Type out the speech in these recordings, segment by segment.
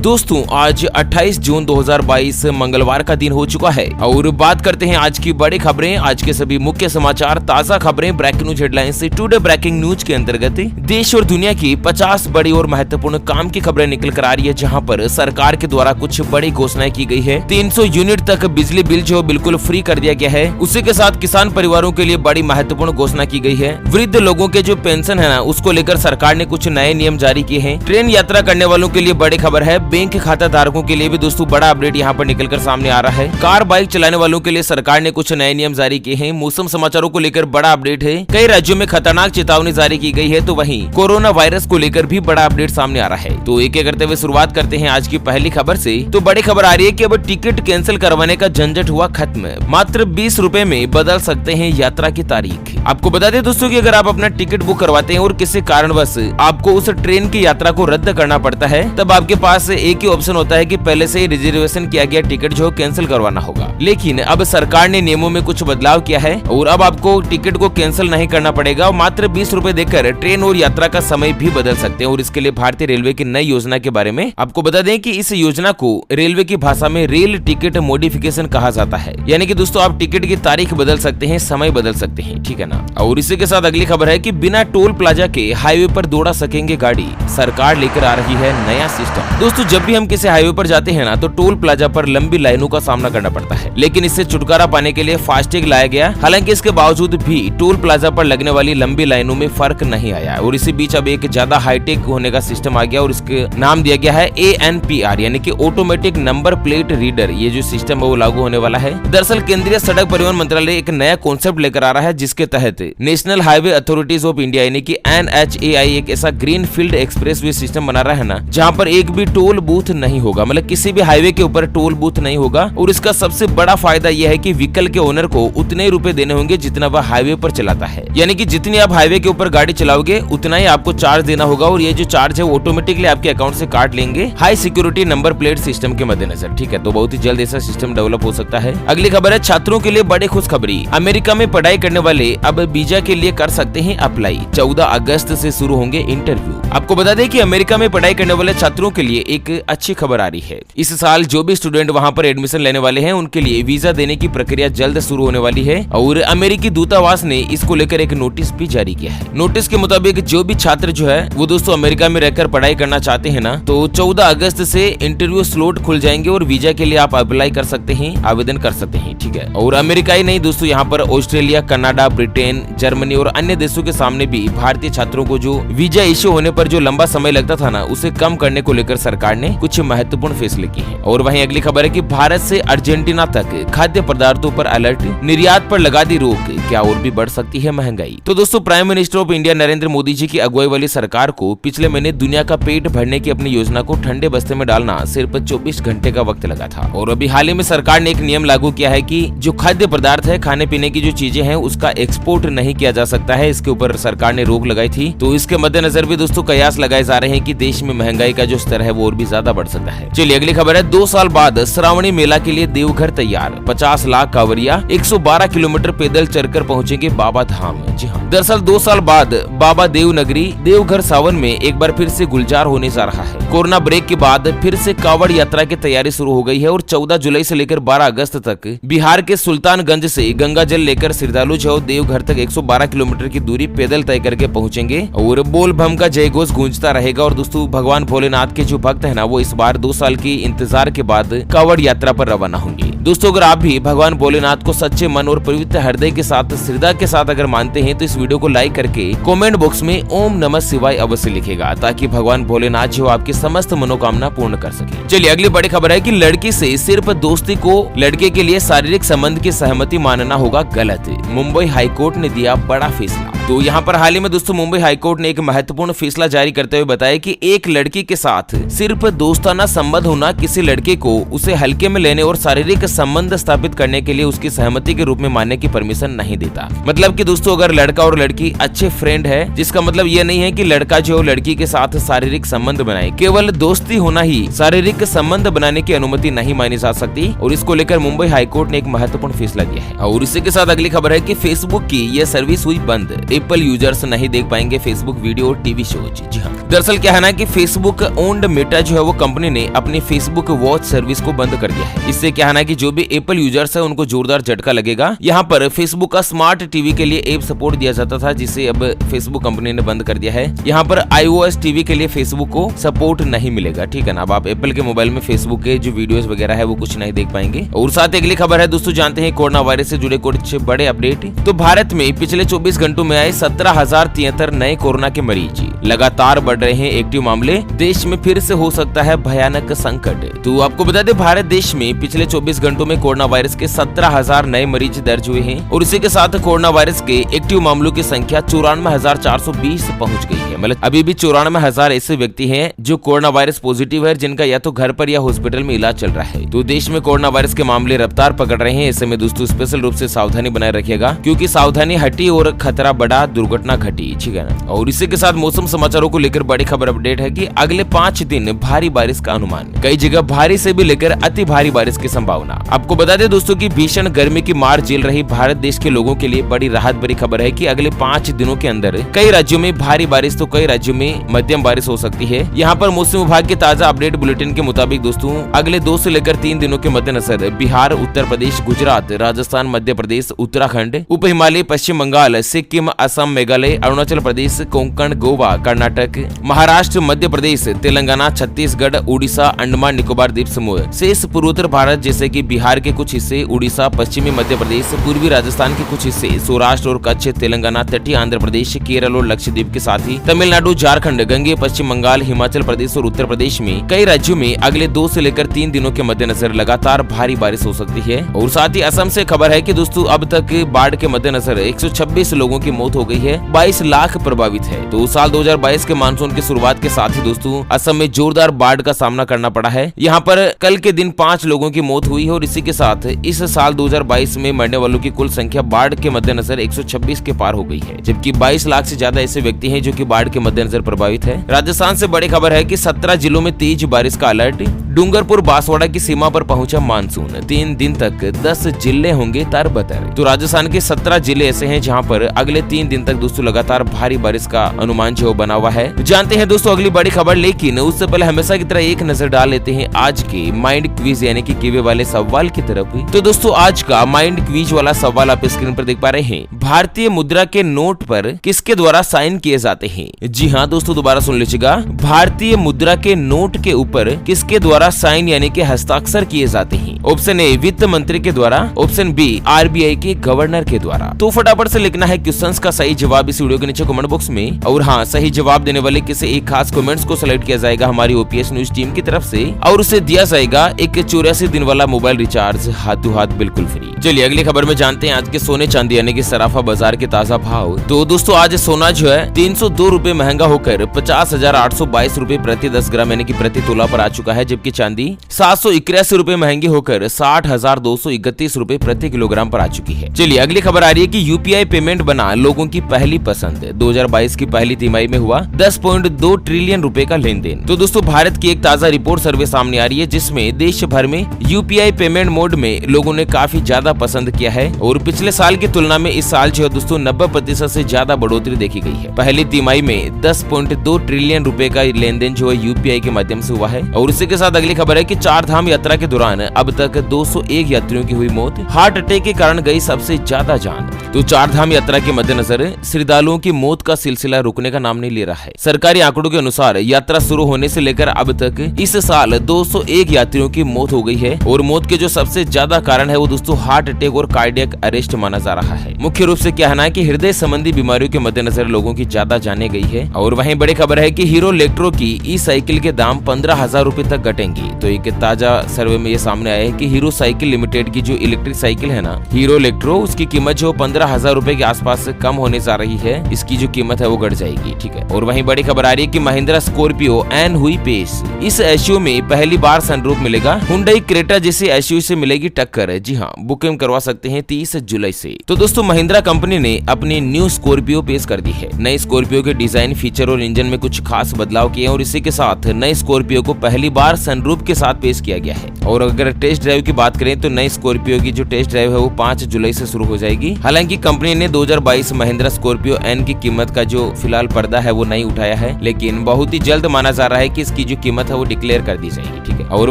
दोस्तों आज 28 जून 2022 मंगलवार का दिन हो चुका है और बात करते हैं आज की बड़ी खबरें। आज के सभी मुख्य समाचार, ताजा खबरें, breaking news headlines today breaking news के अंतर्गत देश और दुनिया की 50 बड़ी और महत्वपूर्ण काम की खबरें निकल कर आ रही है, जहां पर सरकार के द्वारा कुछ बड़ी घोषणाएं की गई है। 300 यूनिट तक बिजली बिल जो बिल्कुल फ्री कर दिया गया है। उसी के साथ किसान परिवारों के लिए बड़ी महत्वपूर्ण घोषणा की गई है। वृद्ध लोगों के जो पेंशन है ना, उसको लेकर सरकार ने कुछ नए नियम जारी किए हैं। ट्रेन यात्रा करने वालों के लिए बड़ी खबर है। बैंक खाता धारकों के लिए भी दोस्तों बड़ा अपडेट यहाँ पर निकलकर सामने आ रहा है। कार बाइक चलाने वालों के लिए सरकार ने कुछ नए नियम जारी किए हैं। मौसम समाचारों को लेकर बड़ा अपडेट है। कई राज्यों में खतरनाक चेतावनी जारी की गई है, तो वहीं कोरोना वायरस को लेकर भी बड़ा अपडेट सामने आ रहा है। तो एक एक करते हुए शुरुआत करते हैं आज की पहली खबर से। तो बड़ी खबर आ रही है कि अब टिकट कैंसिल करवाने का झंझट हुआ खत्म। मात्र 20 रुपए में बदल सकते हैं यात्रा की तारीख। आपको बता दें दोस्तों कि अगर आप अपना टिकट बुक करवाते हैं और किसी कारणवश आपको उस ट्रेन की यात्रा को रद्द करना पड़ता है, तब आपके पास एक ही ऑप्शन होता है कि पहले से ही रिजर्वेशन किया गया टिकट जो कैंसिल करवाना होगा। लेकिन अब सरकार ने नियमों में कुछ बदलाव किया है और अब आपको टिकट को कैंसिल नहीं करना पड़ेगा और मात्र 20 रुपए देकर ट्रेन और यात्रा का समय भी बदल सकते हैं। और इसके लिए भारतीय रेलवे की नई योजना के बारे में आपको बता दें कि इस योजना को रेलवे की भाषा में रेल टिकट मॉडिफिकेशन कहा जाता है। यानी कि दोस्तों आप टिकट की तारीख बदल सकते हैं, समय बदल सकते हैं, ठीक है ना। और इसी के साथ अगली खबर है कि बिना टोल प्लाजा के हाईवे पर दौड़ा सकेंगे गाड़ी। सरकार लेकर आ रही है नया सिस्टम। दोस्तों जब भी हम किसी हाईवे पर जाते हैं ना, तो टोल प्लाजा पर लंबी लाइनों का सामना करना पड़ता है। लेकिन इससे छुटकारा पाने के लिए फास्टैग लाया गया। हालांकि इसके बावजूद भी टोल प्लाजा पर लगने वाली लंबी लाइनों में फर्क नहीं आया। और इसी बीच अब एक ज्यादा हाईटेक होने का सिस्टम आ गया और इसके नाम दिया गया है ANPR, यानी कि ऑटोमेटिक नंबर प्लेट रीडर। ये जो सिस्टम है वो लागू होने वाला है। दरअसल केंद्रीय सड़क परिवहन मंत्रालय एक नया कॉन्सेप्ट लेकर आ रहा है, जिसके तहत national highway authorities of India यानी कि NHAI एक ऐसा ग्रीन फील्ड एक्सप्रेसवे सिस्टम बना रहा है ना, जहाँ पर एक भी टोल बूथ नहीं होगा। मतलब किसी भी हाईवे के ऊपर टोल बूथ नहीं होगा। और इसका सबसे बड़ा फायदा यह है कि व्हीकल के ओनर को उतने रुपए देने होंगे जितना वह हाईवे पर चलाता है। यानी कि जितनी आप हाईवे के ऊपर गाड़ी चलाओगे उतना ही आपको चार्ज देना होगा और ये जो चार्ज है वो ऑटोमेटिकली आपके अकाउंट से काट लेंगे, high security number plate system के मद्देनजर, ठीक है। तो बहुत ही जल्द ऐसा सिस्टम डेवलप हो सकता है। अगली खबर है छात्रों के लिए बड़ी खुशखबरी। अमेरिका में पढ़ाई करने वाले अब वीजा के लिए कर सकते हैं अप्लाई। 14 अगस्त से शुरू होंगे इंटरव्यू। आपको बता दें कि अमेरिका में पढ़ाई करने वाले छात्रों के लिए एक अच्छी खबर आ रही है। इस साल जो भी स्टूडेंट वहां पर एडमिशन लेने वाले हैं उनके लिए वीजा देने की प्रक्रिया जल्द शुरू होने वाली है और अमेरिकी दूतावास ने इसको लेकर एक नोटिस भी जारी किया है। नोटिस के मुताबिक जो भी छात्र जो है वो दोस्तों अमेरिका में रहकर पढ़ाई करना चाहते हैं ना, तो 14 अगस्त से इंटरव्यू स्लॉट खुल जाएंगे और वीजा के लिए आप अप्लाई कर सकते हैं, आवेदन कर सकते हैं, ठीक है। और अमेरिका ही नहीं दोस्तों, यहाँ पर ऑस्ट्रेलिया, कनाडा, ब्रिटेन, जर्मनी और अन्य देशों के सामने भी भारतीय छात्रों को जो वीजा इश्यू होने पर जो लंबा समय लगता था ना, उसे कम करने को लेकर सरकार ने कुछ महत्वपूर्ण फैसले किए हैं। और वहीं अगली खबर है कि भारत से अर्जेंटीना तक खाद्य पदार्थों पर अलर्ट, निर्यात पर लगा दी रोक, क्या और भी बढ़ सकती है महंगाई। तो दोस्तों prime minister of India Narendra Modi ji की अगुवाई वाली सरकार को पिछले महीने दुनिया का पेट भरने की अपनी योजना को ठंडे बस्ते में डालना सिर्फ 24 घंटे का वक्त लगा था। और अभी हाल ही में सरकार ने एक नियम लागू किया है कि जो खाद्य पदार्थ है, खाने पीने की जो चीजें हैं, उसका एक्सपोर्ट नहीं किया जा सकता है। इसके ऊपर सरकार ने रोक लगाई थी। तो इसके मद्देनजर भी दोस्तों कयास लगाए जा रहे हैं कि देश में महंगाई का जो स्तर है वो और भी ज्यादा बढ़ सकता है। चलिए अगली खबर है। 2 साल बाद श्रावणी मेला के लिए देवघर तैयार। 50 लाख कांवरिया 112 किलोमीटर पैदल चलकर पहुंचेंगे बाबा धाम। जी हाँ, दरअसल 2 साल बाद बाबा देव नगरी देवघर सावन में एक बार फिर से गुलजार होने जा रहा है। कोरोना ब्रेक के बाद फिर से कांवड़ यात्रा की तैयारी शुरू हो गई है और 14 जुलाई से लेकर 12 अगस्त तक बिहार के सुल्तानगंज से गंगा जल लेकर श्रद्धालु जो देवघर तक 112 किलोमीटर की दूरी पैदल तय करके पहुंचेंगे और बोल बम का जय घोष गूंजता रहेगा। और दोस्तों भगवान भोलेनाथ के जो भक्त है ना, वो इस बार 2 साल की इंतजार के बाद कांवड़ यात्रा पर रवाना होंगे। दोस्तों अगर आप भी भगवान भोलेनाथ को सच्चे मन और पवित्र हृदय के साथ, श्रद्धा के साथ अगर मानते हैं, तो इस वीडियो को लाइक करके कमेंट बॉक्स में ओम नमः शिवाय अवश्य लिखेगा, ताकि भगवान भोलेनाथ जो आपकी समस्त मनोकामना पूर्ण कर सके। चलिए अगली बड़ी खबर है कि लड़की से सिर्फ दोस्ती को लड़के के लिए शारीरिक संबंध की सहमति मानना होगा गलत। मुंबई हाईकोर्ट ने दिया बड़ा फैसला। तो यहाँ पर हाल ही में दोस्तों मुंबई हाईकोर्ट ने एक महत्वपूर्ण फैसला जारी करते हुए बताया कि एक लड़की के साथ सिर्फ दोस्ताना संबंध होना किसी लड़के को उसे हल्के में लेने और शारीरिक संबंध स्थापित करने के लिए उसकी सहमति के रूप में मानने की परमिशन नहीं देता। मतलब कि दोस्तों अगर लड़का और लड़की अच्छे फ्रेंड है, जिसका मतलब ये नहीं है कि लड़का जो लड़की के साथ शारीरिक संबंध बनाए, केवल दोस्ती होना ही शारीरिक संबंध बनाने की अनुमति नहीं मानी जा सकती। और इसको लेकर मुंबई हाईकोर्ट ने एक महत्वपूर्ण फैसला लिया है। और इसी के साथ अगली खबर है कि फेसबुक की यह सर्विस हुई बंद। एप्पल यूजर्स नहीं देख पाएंगे फेसबुक वीडियो और टीवी शोज। जी हाँ, दरअसल क्या है ना कि फेसबुक ओन्ड मेटा जो है वो कंपनी ने अपनी फेसबुक वॉच सर्विस को बंद कर दिया है। इससे क्या है ना कि जो भी एप्पल यूजर्स है उनको जोरदार झटका लगेगा। यहाँ पर फेसबुक का स्मार्ट टीवी के लिए ऐप सपोर्ट दिया जाता था, जिसे अब फेसबुक कंपनी ने बंद कर दिया है। यहाँ पर iOS टीवी के लिए फेसबुक को सपोर्ट नहीं मिलेगा, ठीक है ना। अब आप एप्पल के मोबाइल में फेसबुक के जो वीडियोस वगैरह है वो कुछ नहीं देख पाएंगे। और साथ अगली खबर है दोस्तों, जानते हैं कोरोना वायरस से जुड़े कुछ बड़े अपडेट। तो भारत में पिछले 24 घंटों में आए 17,073 नए कोरोना के मरीज। लगातार बढ़ रहे हैं एक्टिव मामले। देश में फिर से हो सकता है भयानक संकट। तो आपको बता दें, भारत देश में पिछले 24 घंटों में कोरोना वायरस के 17,000 नए मरीज दर्ज हुए हैं। और इसी के साथ कोरोना वायरस के एक्टिव मामलों की संख्या 94,420 पहुंच गई है। मतलब अभी भी 94,000 ऐसे व्यक्ति हैं जो कोरोना वायरस पॉजिटिव है, जिनका या तो घर पर या हॉस्पिटल में इलाज चल रहा है। तो देश में कोरोना वायरस के मामले रफ्तार पकड़ रहे हैं। ऐसे में दोस्तों स्पेशल रूप से सावधानी बनाए रखिएगा, क्योंकि सावधानी हटी और खतरा बढ़ा, दुर्घटना घटी, ठीक है ना। और इसी के साथ मौसम समाचारों को लेकर बड़ी खबर अपडेट है कि अगले 5 दिन भारी बारिश का अनुमान। कई जगह भारी से भी लेकर अति भारी बारिश की संभावना। आपको बता दें दोस्तों की भीषण गर्मी की मार झेल रही भारत देश के लोगों के लिए बड़ी राहत भरी खबर है कि अगले 5 दिनों के अंदर कई राज्यों में भारी बारिश तो कई राज्यों में मध्यम बारिश हो सकती है। यहाँ पर मौसम विभाग के ताजा अपडेट बुलेटिन के मुताबिक दोस्तों अगले 2 से लेकर 3 दिनों के मद्देनजर बिहार, उत्तर प्रदेश, गुजरात, राजस्थान, मध्य प्रदेश, उत्तराखंड, उप हिमालय, पश्चिम बंगाल, सिक्किम, असम, मेघालय, अरुणाचल प्रदेश, कोंकण, गोवा, कर्नाटक, महाराष्ट्र, मध्य प्रदेश, तेलंगाना, छत्तीसगढ़, उड़ीसा, अंडमान निकोबार द्वीप समूह, शेष पूर्वोत्तर भारत जैसे कि बिहार के कुछ हिस्से, उड़ीसा, पश्चिमी मध्य प्रदेश, पूर्वी राजस्थान के कुछ हिस्से, सौराष्ट्र और कच्छ, तेलंगाना, तटीय आंध्र प्रदेश, केरल और लक्षद्वीप के साथ ही तमिलनाडु, झारखंड, गंगे, पश्चिम बंगाल, हिमाचल प्रदेश और उत्तर प्रदेश में कई राज्यों में अगले 2 से लेकर 3 दिनों के मद्देनजर लगातार भारी बारिश हो सकती है। और साथ ही असम से खबर है कि दोस्तों अब तक बाढ़ के मद्देनजर 126 लोगों की मौत हो गई है, 22 लाख प्रभावित है। तो साल 2022 के मानसून की शुरुआत के साथ ही दोस्तों असम में जोरदार बाढ़ का सामना करना पड़ा है। यहाँ पर कल के दिन 5 लोगों की मौत हुई है। और इसी के साथ इस साल 2022 में मरने वालों की कुल संख्या बाढ़ के मद्देनजर 126 के पार हो गई है, जबकि 22 लाख से ज्यादा ऐसे व्यक्ति हैं जो कि बाढ़ के मद्देनजर प्रभावित है। राजस्थान से बड़ी खबर है कि 17 जिलों में तेज बारिश का अलर्ट। डूंगरपुर बांसवाड़ा की सीमा पर पहुंचा मानसून। 3 दिन तक 10 जिले होंगे तरबतर। तो राजस्थान के 17 जिले ऐसे हैं जहां पर अगले 3 दिन तक दोस्तों लगातार भारी बारिश का अनुमान जो बना हुआ है। जानते हैं दोस्तों अगली बड़ी खबर, लेकिन उससे पहले हमेशा की तरह एक नजर डाल लेते हैं आज के माइंड क्विज यानी कि कीवे वाले सवाल की तरफ। तो दोस्तों आज का माइंड क्विज वाला सवाल आप स्क्रीन पर देख पा रहे हैं। भारतीय मुद्रा के नोट पर किसके द्वारा साइन किए जाते हैं? जी हाँ दोस्तों, दोबारा सुन लीजिएगा। भारतीय मुद्रा के नोट के ऊपर किसके द्वारा साइन यानी कि हस्ताक्षर किए जाते हैं? ऑप्शन ए वित्त मंत्री के द्वारा, ऑप्शन बी आरबीआई के गवर्नर के द्वारा। तो फटाफट से लिखना है क्वेश्चंस का सही जवाब इस वीडियो के नीचे कमेंट बॉक्स में। और हाँ, सही जवाब देने वाले किसी एक खास कमेंट्स को सिलेक्ट किया जाएगा हमारी ओपीएस न्यूज टीम की तरफ से, और उसे दिया जाएगा एक 84 दिन वाला मोबाइल रिचार्ज हाथों हाथ बिल्कुल फ्री। चलिए अगली खबर में जानते हैं आज के सोने चांदी यानी कि सराफा बाजार के ताजा भाव। तो दोस्तों आज सोना जो है 302 रुपए महंगा होकर 50,822 रुपए प्रति 10 ग्राम यानी कि प्रति तोला पर आ चुका है, जबकि चांदी 781 रुपए महंगी होकर 60,231 रुपए प्रति किलोग्राम पर आ चुकी है। चलिए अगली खबर आ रही है कि यूपीआई पेमेंट बना लोगों की पहली पसंद। 2022 की पहली तिमाही में हुआ 10.2 ट्रिलियन रुपए का लेन देन। तो दोस्तों भारत की एक ताजा रिपोर्ट सर्वे सामने आ रही है, जिसमें देश भर में यूपीआई पेमेंट मोड में लोगों ने काफी ज्यादा पसंद किया है। और पिछले साल की तुलना में इस साल जो है दोस्तों 90% से ज्यादा बढ़ोतरी देखी गई है। पहली तिमाही में 10.2 ट्रिलियन रुपए का लेन देन जो है यूपीआई के माध्यम से हुआ है। और इसी के साथ अगली खबर है कि 4 धाम यात्रा के दौरान अब तक 201 यात्रियों की हुई मौत। हार्ट अटैक के कारण गई सबसे ज्यादा जान। तो 4 धाम यात्रा के मद्देनजर श्रद्धालुओं की मौत का सिलसिला रुकने का नाम नहीं ले रहा है। सरकारी आंकड़ों के अनुसार यात्रा शुरू होने से लेकर अब तक इस साल 201 यात्रियों की मौत हो गई है। और मौत के जो सबसे ज्यादा कारण है वो दोस्तों हार्ट अटैक और कार्डियक अरेस्ट माना जा रहा है। मुख्य रूप से कहना है कि हृदय संबंधी बीमारियों के मद्देनजर लोगों की ज्यादा जाने गई है। और वहीं बड़ी खबर है कि हीरो इलेक्ट्रो की ई साइकिल के दाम 15,000 रुपए तक घटेंगे। जाएंगी। तो एक ताजा सर्वे में ये सामने आया है कि हीरो साइकिल लिमिटेड की जो इलेक्ट्रिक साइकिल है ना, हीरो इलेक्ट्रो, उसकी कीमत जो 15,000 रुपए के आसपास कम होने जा रही है। इसकी जो कीमत है वो घट जाएगी, ठीक है। और वहीं बड़ी खबर आ रही है कि महिंद्रा स्कॉर्पियो एन हुई पेश। इस एसयूवी में पहली बार सनरूफ मिलेगा। हुंडई क्रेटा जैसी एसयूवी से मिलेगी टक्कर। जी हाँ, बुकिंग करवा सकते हैं 30 जुलाई से। तो दोस्तों, महिंद्रा कंपनी ने अपनी न्यू स्कॉर्पियो पेश कर दी है। नई स्कॉर्पियो के डिजाइन, फीचर और इंजन में कुछ खास बदलाव किए हैं और इसी के साथ नई स्कॉर्पियो को पहली बार सनरूफ के साथ पेश किया गया है। और अगर टेस्ट ड्राइव की बात करें तो नई स्कॉर्पियो की जो टेस्ट ड्राइव है वो 5 जुलाई से शुरू हो जाएगी। हालांकि कंपनी ने 2022 महिंद्रा स्कॉर्पियो एन की कीमत का जो फिलहाल पर्दा है वो नहीं उठाया है, लेकिन बहुत ही जल्द माना जा रहा है कि इसकी जो कीमत है वो डिक्लेयर कर दी जाएगी, ठीक है। और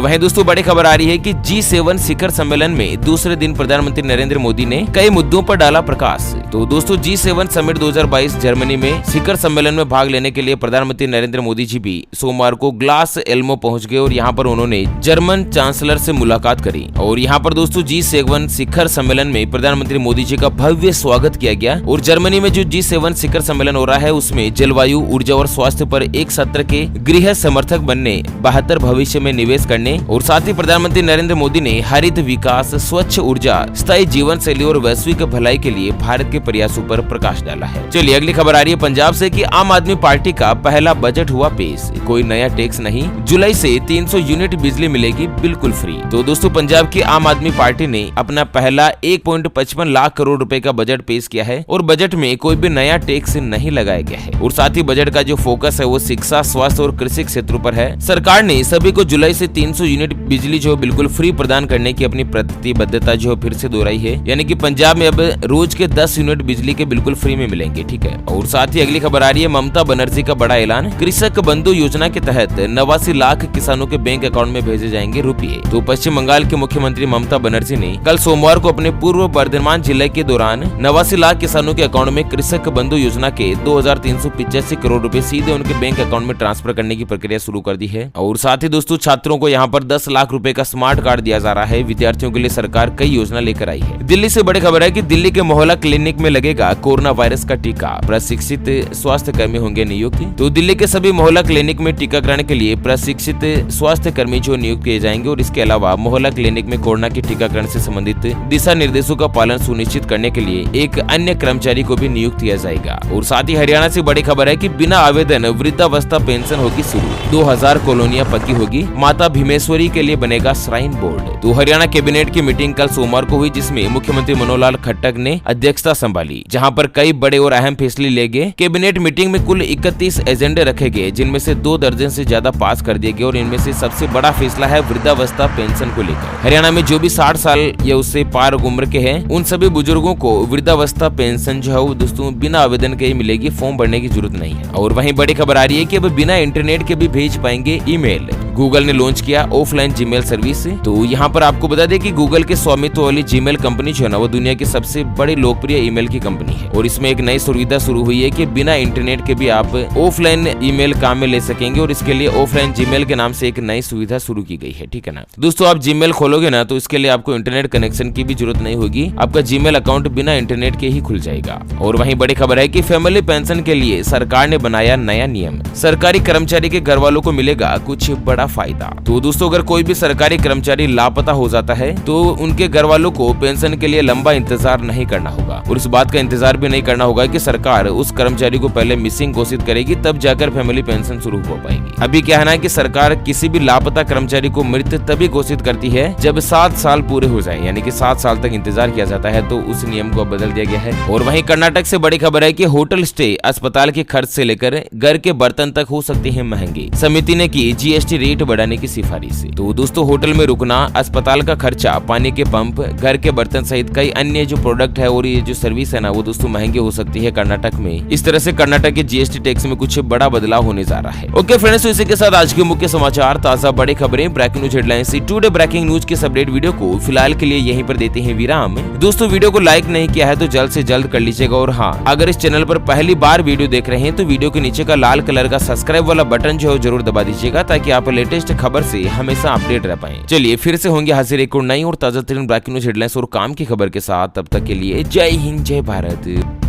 वहीं दोस्तों, बड़ी खबर आ रही है कि G7 शिखर सम्मेलन में दूसरे दिन प्रधानमंत्री नरेंद्र मोदी ने कई मुद्दों पर डाला प्रकाश। तो दोस्तों, G7 समिट 2022 जर्मनी में शिखर सम्मेलन में भाग लेने के लिए प्रधानमंत्री नरेंद्र मोदी जी भी सोमवार को ग्लास एल्मो पहुंच गए और यहाँ पर उन्होंने जर्मन चांसलर से मुलाकात करी। और यहाँ पर दोस्तों, G7 शिखर सम्मेलन में प्रधानमंत्री मोदी जी का भव्य स्वागत किया गया। और जर्मनी में जो G7 शिखर सम्मेलन हो रहा है उसमें जलवायु, ऊर्जा और स्वास्थ्य पर एक सत्र के गृह समर्थक बनने, बेहतर भविष्य में निवेश करने और साथ ही प्रधानमंत्री नरेंद्र मोदी ने हरित विकास, स्वच्छ ऊर्जा, स्थायी जीवन शैली और वैश्विक भलाई के लिए भारत के प्रयासों पर प्रकाश डाला है। चलिए अगली खबर आ रही है पंजाब से कि आम आदमी पार्टी का पहला बजट हुआ पेश। कोई नया टैक्स नहीं, जुलाई से 300 यूनिट बिजली मिलेगी बिल्कुल फ्री। तो दोस्तों, पंजाब की आम आदमी पार्टी ने अपना पहला 1.55 लाख करोड़ रुपए का बजट पेश किया है और बजट में कोई भी नया टैक्स नहीं लगाया गया है। और साथ ही बजट का जो फोकस है वो शिक्षा, स्वास्थ्य और कृषि क्षेत्रों पर है। सरकार ने सभी को जुलाई से 300 यूनिट बिजली जो बिल्कुल फ्री प्रदान करने की अपनी प्रतिबद्धता जो फिर से दोहराई है, यानी कि पंजाब में अब रोज के 10 यूनिट बिजली के बिल्कुल फ्री में मिलेंगे, ठीक है। और साथ ही अगली खबर आ रही है ममता बनर्जी का बड़ा ऐलान। कृषक बंधु योजना के तहत 89 लाख किसानों के बैंक अकाउंट में भेजे जाएंगे रुपये। तो पश्चिम बंगाल के मुख्यमंत्री ममता बनर्जी ने कल सोमवार को अपने पूर्व बर्धमान जिले के दौरान 89 लाख किसानों के अकाउंट में कृषक बंधु योजना के 2385 करोड़ रुपए सीधे उनके बैंक अकाउंट में ट्रांसफर करने की प्रक्रिया शुरू कर दी है। और साथ ही दोस्तों, छात्रों को यहाँ पर 10 लाख रुपए का स्मार्ट कार्ड दिया जा रहा है। विद्यार्थियों के लिए सरकार कई योजना लेकर आई है। दिल्ली से बड़ी खबर है कि दिल्ली के मोहल्ला क्लिनिक में लगेगा कोरोना वायरस का टीका। प्रशिक्षित स्वास्थ्य कर्मी होंगे नियुक्त। तो दिल्ली के सभी मोहल्ला क्लिनिक में टीकाकरण के लिए प्रशिक्षित स्वास्थ्य कर्मी जो नियुक्त किए जाएंगे और इसके अलावा मोहल्ला क्लिनिक में कोरोना के टीकाकरण से संबंधित दिशा निर्देशों का पालन सुनिश्चित करने के लिए एक अन्य कर्मचारी को भी नियुक्त किया जाएगा। और साथ ही हरियाणा से बड़ी खबर है कि बिना आवेदन वृद्धावस्था पेंशन होगी शुरू। 2000 कॉलोनियां पक्की होगी। माता भीमेश्वरी के लिए बनेगा श्राइन बोर्ड। तो हरियाणा कैबिनेट की मीटिंग कल सोमवार को हुई, जिसमें मुख्यमंत्री मनोहर लाल खट्टर ने अध्यक्षता संभाली, जहां पर कई बड़े और अहम फैसले लिए गए। कैबिनेट मीटिंग में कुल 31 एजेंडे रखे गए, जिनमें से 2 दर्जन से ज्यादा पास कर दिए गए। और इनमें से सबसे बड़ा फैसला है वृद्धावस्था पेंशन को लेकर। हरियाणा में जो भी 60 साल या उससे पार उम्र के हैं, उन सभी बुजुर्गों को वृद्धावस्था पेंशन जो है वो दोस्तों बिना आवेदन के ही मिलेगी। फॉर्म भरने की जरूरत नहीं है। और वहीं बड़ी खबर आ रही है कि अब बिना इंटरनेट के भी भेज पाएंगे ईमेल। गूगल ने लॉन्च किया ऑफलाइन जीमेल सर्विस। तो यहाँ पर आपको बता दें कि गूगल के स्वामित्व वाली जीमेल कंपनी जो है ना, वो दुनिया की सबसे बड़ी लोकप्रिय ईमेल की कंपनी है। और इसमें एक नई सुविधा शुरू हुई है कि बिना इंटरनेट के भी आप ऑफलाइन ईमेल काम में ले सकेंगे। और इसके लिए ऑफलाइन जीमेल के नाम से एक नई सुविधा शुरू की गई है, ठीक है ना। दोस्तों, आप जीमेल खोलोगे ना तो इसके लिए आपको इंटरनेट कनेक्शन की भी जरूरत नहीं होगी। आपका जीमेल अकाउंट बिना इंटरनेट के ही खुल जाएगा। और वहीं बड़ी खबर है कि फैमिली पेंशन के लिए सरकार ने बनाया नया नियम। सरकारी कर्मचारी के घर वालों को मिलेगा कुछ बड़ा फायदा। तो दोस्तों, अगर कोई भी सरकारी कर्मचारी लापता हो जाता है तो उनके घर वालों को पेंशन के लिए लंबा इंतजार नहीं करना होगा। और इस बात का इंतजार भी नहीं करना होगा कि सरकार उस कर्मचारी को पहले मिसिंग घोषित करेगी, तब जाकर फैमिली पेंशन शुरू हो पाएगी। अभी क्या है ना कि सरकार किसी भी लापता कर्मचारी को मृत तभी घोषित करती है जब 7 साल पूरे हो जाए, यानी कि 7 साल तक इंतजार किया जाता है। तो उस नियम को बदल दिया गया है। और वहीं कर्नाटक से बड़ी खबर है कि होटल स्टे, अस्पताल के खर्च से लेकर घर के बर्तन तक हो सकते हैं महंगे। समिति ने की GST रेट बढ़ाने की सिफारिश। तो दोस्तों, होटल में रुकना, अस्पताल का खर्चा, पानी के पंप, घर के बर्तन सहित कई अन्य जो प्रोडक्ट है और ये जो सर्विस है ना, वो दोस्तों महंगे हो सकती है कर्नाटक में। इस तरह से कर्नाटक के GST टैक्स में कुछ बड़ा बदलाव होने जा रहा है। ओके फ्रेंड्स, इसी के साथ आज के मुख्य समाचार, ताजा बड़ी खबरें, breaking news headlines, today breaking news के अपडेट वीडियो को फिलहाल के लिए यहीं पर देते हैं विराम। दोस्तों, वीडियो को लाइक नहीं किया है तो जल्द से जल्द कर लीजिएगा। और हाँ, अगर इस चैनल पर पहली बार वीडियो देख रहे हैं तो वीडियो के नीचे का लाल कलर का सब्सक्राइब वाला बटन जो है जरूर दबा दीजिएगा, ताकि आप लेटेस्ट खबर से हमेशा अपडेट रह पाएं। चलिए फिर से होंगे हाजिर एक और नई और ताजा तरीन ब्रेकिंग न्यूज हेडलाइंस और काम की खबर के साथ। तब तक के लिए जय हिंद, जय भारत।